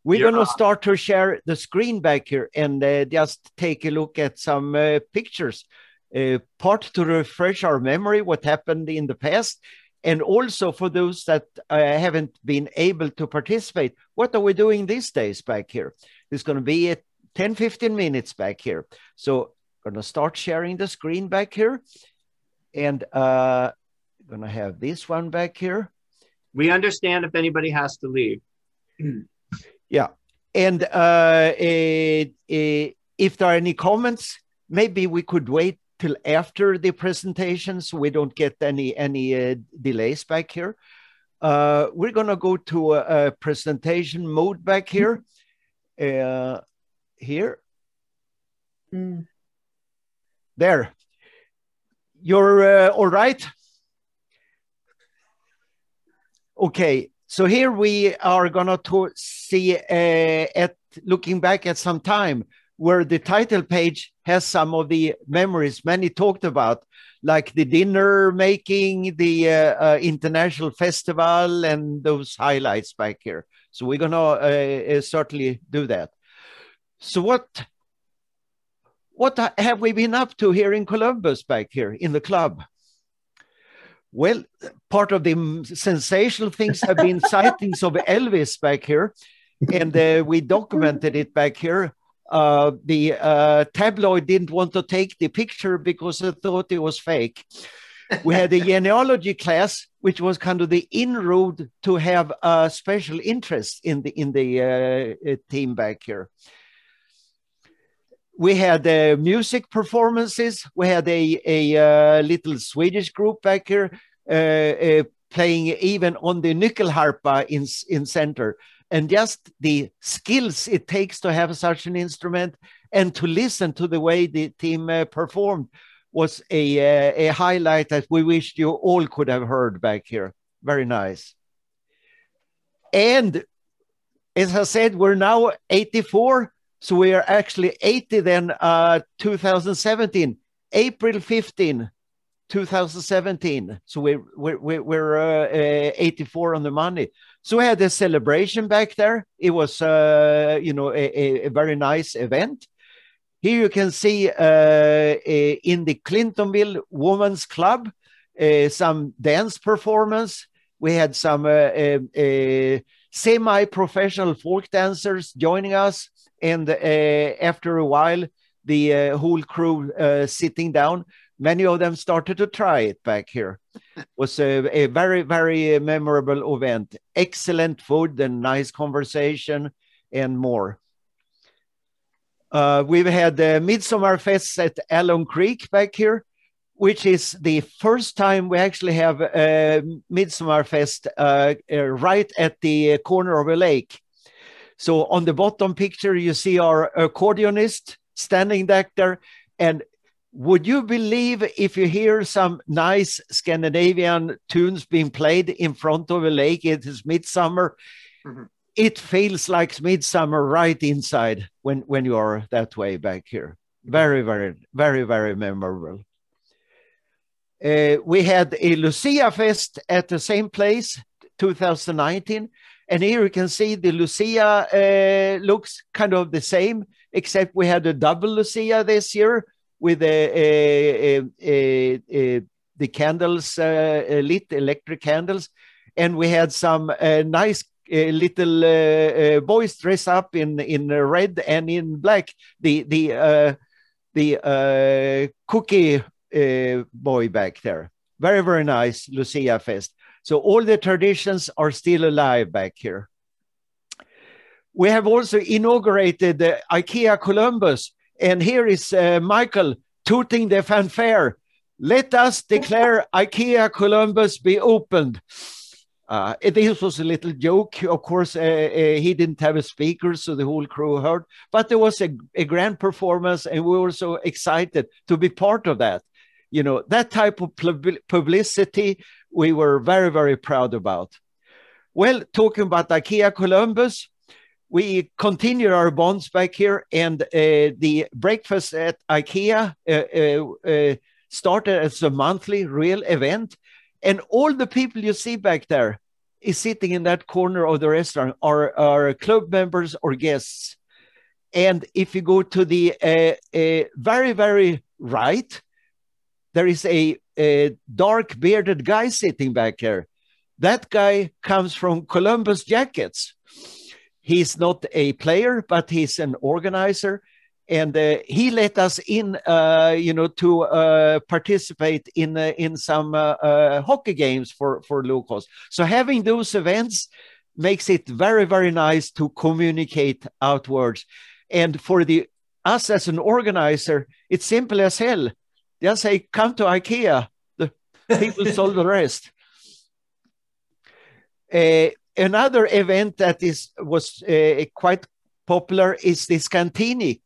We're going to start to share the screen back here and just take a look at some pictures, part to refresh our memory, what happened in the past, and also for those that haven't been able to participate, what are we doing these days back here? It's going to be 10, 15 minutes back here. So I'm going to start sharing the screen back here. And I'm going to have this one back here. We understand if anybody has to leave. Yeah. And if there are any comments, maybe we could wait till after the presentation so we don't get any delays back here. We're going to go to a presentation mode back here. Here. There. You're all right? Okay. So here we are going to see looking back at some time where the title page has some of the memories many talked about, like the dinner making, the international festival, and those highlights back here. So we're going to certainly do that. So what have we been up to here in Columbus back here in the club? Well, part of the sensational things have been sightings of Elvis back here, and we documented it back here. The tabloid didn't want to take the picture because they thought it was fake. We had a genealogy class, which was kind of the inroad to have a special interest in the team back here. We had music performances. We had a little Swedish group back here playing even on the nyckelharpa in center. And just the skills it takes to have such an instrument and to listen to the way the team performed was a highlight that we wished you all could have heard back here. Very nice. And as I said, we're now 84. So we are actually 80 then, 2017, April 15, 2017. So we're 84 on the money. So we had a celebration back there. It was, a very nice event. Here you can see in the Clintonville Women's Club, some dance performance. We had some semi-professional folk dancers joining us. And after a while, the whole crew sitting down, many of them started to try it back here. It was a very, very memorable event. Excellent food and nice conversation and more. We've had Midsummer Fest at Allen Creek back here, which is the first time we actually have Midsummer Fest right at the corner of a lake. So on the bottom picture, you see our accordionist standing back there. And would you believe if you hear some nice Scandinavian tunes being played in front of a lake, it is midsummer. Mm-hmm. It feels like midsummer right inside when you are that way back here. Very, very, very, very memorable. We had a Lucia Fest at the same place, 2019. And here you can see the Lucia looks kind of the same, except we had a double Lucia this year with the candles, lit electric candles. And we had some nice little boys dress up in red and in black. The cookie boy back there. Very, very nice Lucia Fest. So all the traditions are still alive back here. We have also inaugurated the IKEA Columbus. And here is Michael tooting the fanfare. Let us declare IKEA Columbus be opened. This was a little joke. Of course, he didn't have a speaker, so the whole crew heard. But there was a grand performance, and we were so excited to be part of that. You know, that type of publicity we were very, very proud about. Well, talking about IKEA Columbus, we continue our bonds back here, and the breakfast at IKEA started as a monthly real event. And all the people you see back there, is sitting in that corner of the restaurant are club members or guests. And if you go to the very, very right, there is a dark bearded guy sitting back here. That guy comes from Columbus Jackets. He's not a player, but he's an organizer. And he let us in, to participate in some hockey games for locals. So having those events makes it very, very nice to communicate outwards. And for us as an organizer, it's simple as hell. Just say, come to IKEA. The people solve the rest. Another event that was quite popular is the Scantini.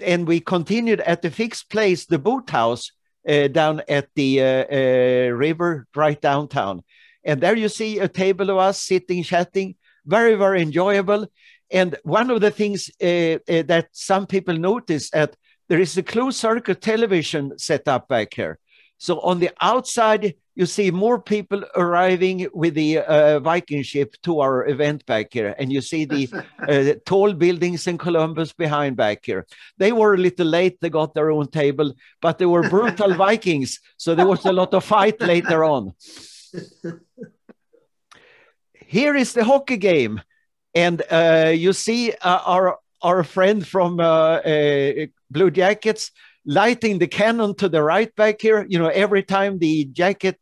And we continued at the fixed place, the Boat House, down at the river right downtown. And there you see a table of us sitting, chatting, very, very enjoyable. And one of the things that some people notice that there is a closed circuit television set up back here. So on the outside, you see more people arriving with the Viking ship to our event back here. And you see the tall buildings in Columbus behind back here. They were a little late. They got their own table, but they were brutal Vikings. So there was a lot of fight later on. Here is the hockey game. And you see our friend from Blue Jackets lighting the cannon to the right back here. You know, every time the Jacket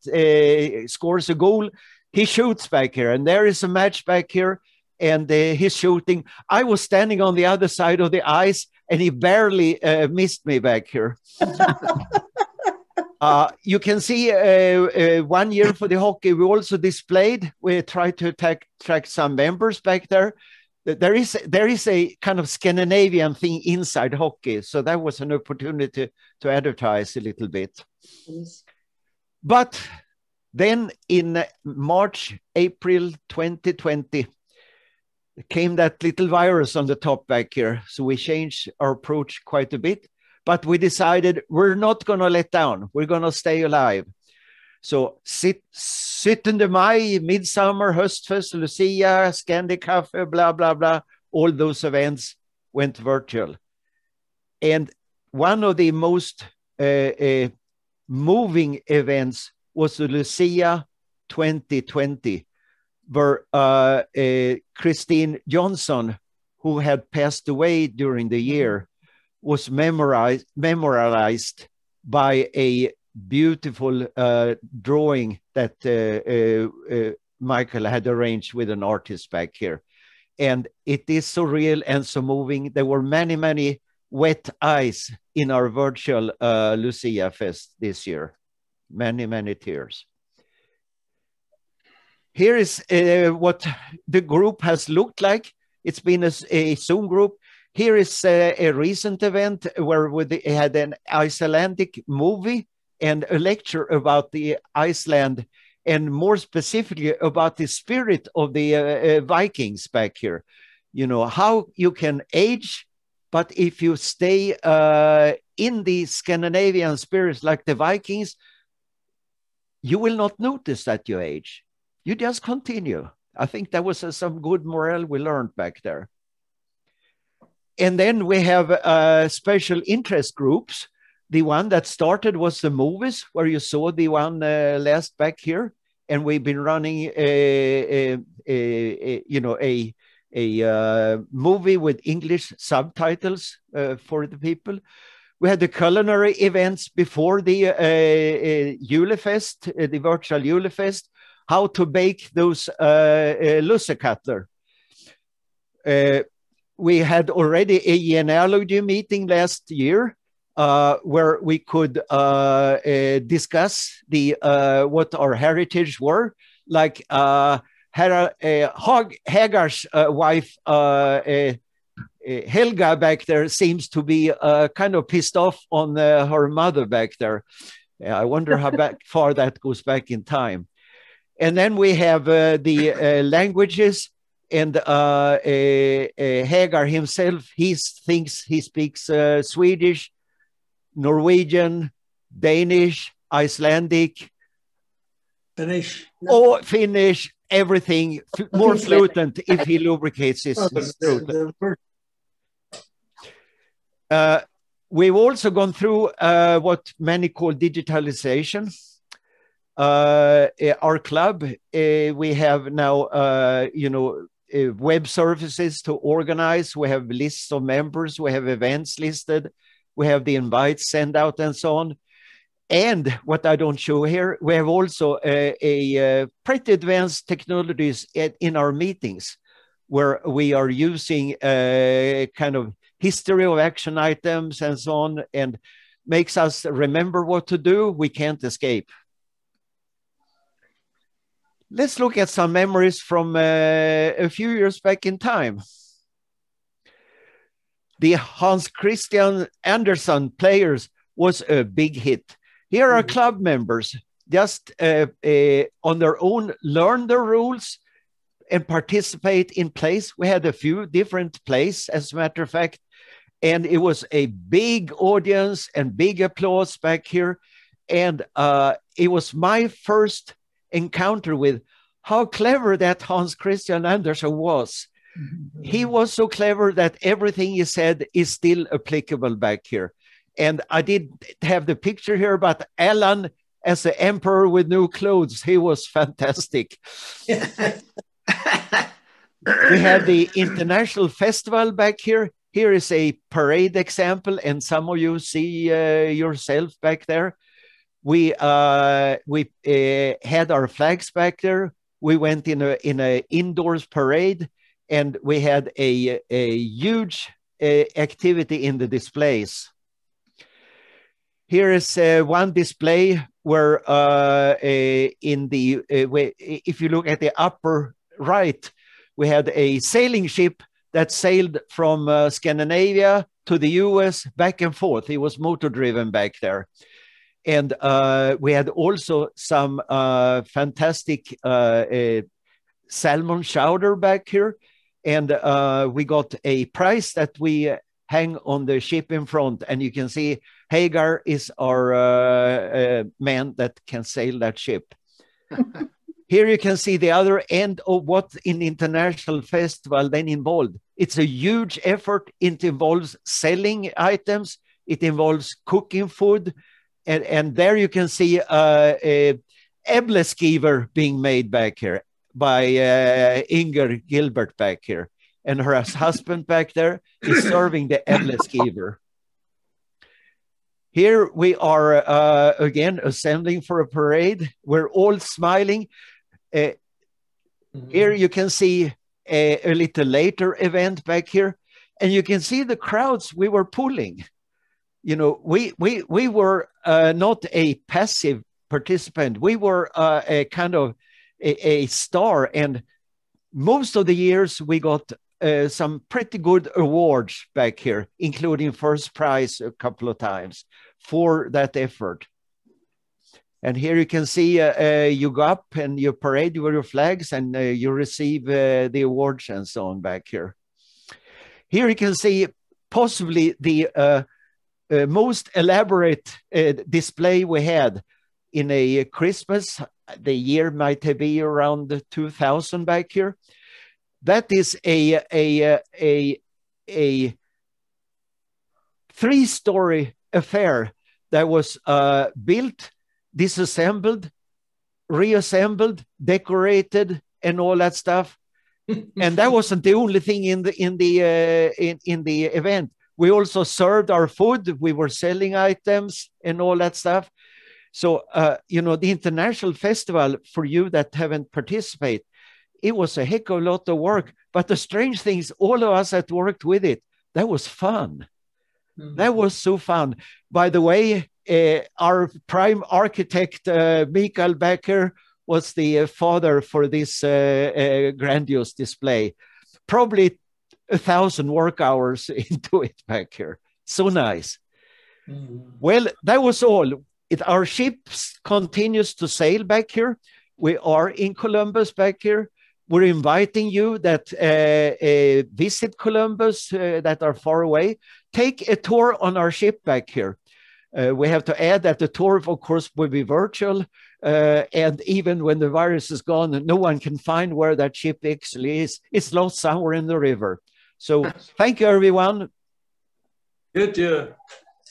scores a goal, he shoots back here. And there is a match back here, and he's shooting. I was standing on the other side of the ice, and he barely missed me back here. You can see 1 year for the hockey, we also displayed. We tried to attract some members back there. There is a kind of Scandinavian thing inside hockey, so that was an opportunity to advertise a little bit. Yes. But then in March, April 2020, came that little virus on the top back here. So we changed our approach quite a bit, but we decided we're not going to let down. We're going to stay alive. So 17 Maj, Midsummer, Höstfest, Lucia, Scandi Cafe, blah, blah, blah. All those events went virtual. And one of the most moving events was the Lucia 2020, where Christine Johnson, who had passed away during the year, was memorialized by a beautiful drawing that Michael had arranged with an artist back here. And it is so real and so moving. There were many, many wet eyes in our virtual Lucia Fest this year. Many, many tears. Here is what the group has looked like. It's been a Zoom group. Here is a recent event where we had an Icelandic movie and a lecture about the Iceland, and more specifically about the spirit of the Vikings back here. You know, how you can age, but if you stay in the Scandinavian spirits like the Vikings, you will not notice that you age. You just continue. I think that was some good morale we learned back there. And then we have special interest groups. The one that started was the movies, where you saw the one last back here, and we've been running a movie with English subtitles for the people. We had the culinary events before the Julefest, the virtual Julefest, how to bake those lussekatter. We had already a genealogy meeting last year, where we could discuss what our heritage were, like Hagar's wife, Helga back there seems to be kind of pissed off on her mother back there. I wonder how far that goes back in time. And then we have the languages. And Hagar himself, he thinks he speaks Swedish, Norwegian, Danish, Icelandic, Finnish, Finnish, everything more fluent if he lubricates his throat. We've also gone through what many call digitalization. Our club, we have now, web services to organize. We have lists of members. We have events listed. We have the invites sent out and so on. And what I don't show here, we have also a pretty advanced technologies in our meetings, where we are using kind of history of action items and so on, and makes us remember what to do. We can't escape. Let's look at some memories from a few years back in time. The Hans Christian Andersen Players was a big hit. Here are club members just on their own learn the rules and participate in plays. We had a few different plays, as a matter of fact, and it was a big audience and big applause back here. And it was my first encounter with how clever that Hans Christian Andersen was. He was so clever that everything he said is still applicable back here. And I did have the picture here, but Alan as the emperor with new clothes, he was fantastic. We have the international festival back here. Here is a parade example, and some of you see yourself back there. We had our flags back there. We went in a indoors parade, and we had a huge activity in the displays. Here is one display where if you look at the upper right, we had a sailing ship that sailed from Scandinavia to the US back and forth. It was motor driven back there. And we had also some fantastic salmon chowder back here. And we got a prize that we hang on the ship in front. And you can see Hagar is our man that can sail that ship. Here you can see the other end of what in international festival then involved. It's a huge effort. It involves selling items. It involves cooking food. And there you can see a Ebleskiver being made back here by Inger Gilbert back here. And her husband back there is serving the Ebleskiver. Here we are again assembling for a parade. We're all smiling. Here you can see a little later event back here. And you can see the crowds we were pulling. You know, we were not a passive participant. We were a kind of a star. And most of the years we got some pretty good awards back here, including first prize a couple of times for that effort. And here you can see you go up and you parade with your flags and you receive the awards and so on back here. Here you can see possibly the most elaborate display we had in a Christmas. The year might have been around 2000 back here. That is a 3-story affair that was built, disassembled, reassembled, decorated, and all that stuff. And that wasn't the only thing in the event. We also served our food. We were selling items and all that stuff. So, the international festival, for you that haven't participated, it was a heck of a lot of work. But the strange thing is, all of us that worked with it, that was fun. That was so fun. By the way, our prime architect, Mikael Becker, was the father for this grandiose display. Probably 1,000 work hours into it back here. So nice. Well, that was all. Our ship continues to sail back here. We are in Columbus back here. We're inviting you that visit Columbus that are far away. Take a tour on our ship back here. We have to add that the tour, of course, will be virtual. And even when the virus is gone, no one can find where that ship actually is. It's lost somewhere in the river. So thank you, everyone. Good job.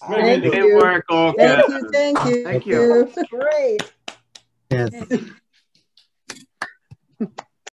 Great work, Olga. Thank you. Thank you. Great. Yes.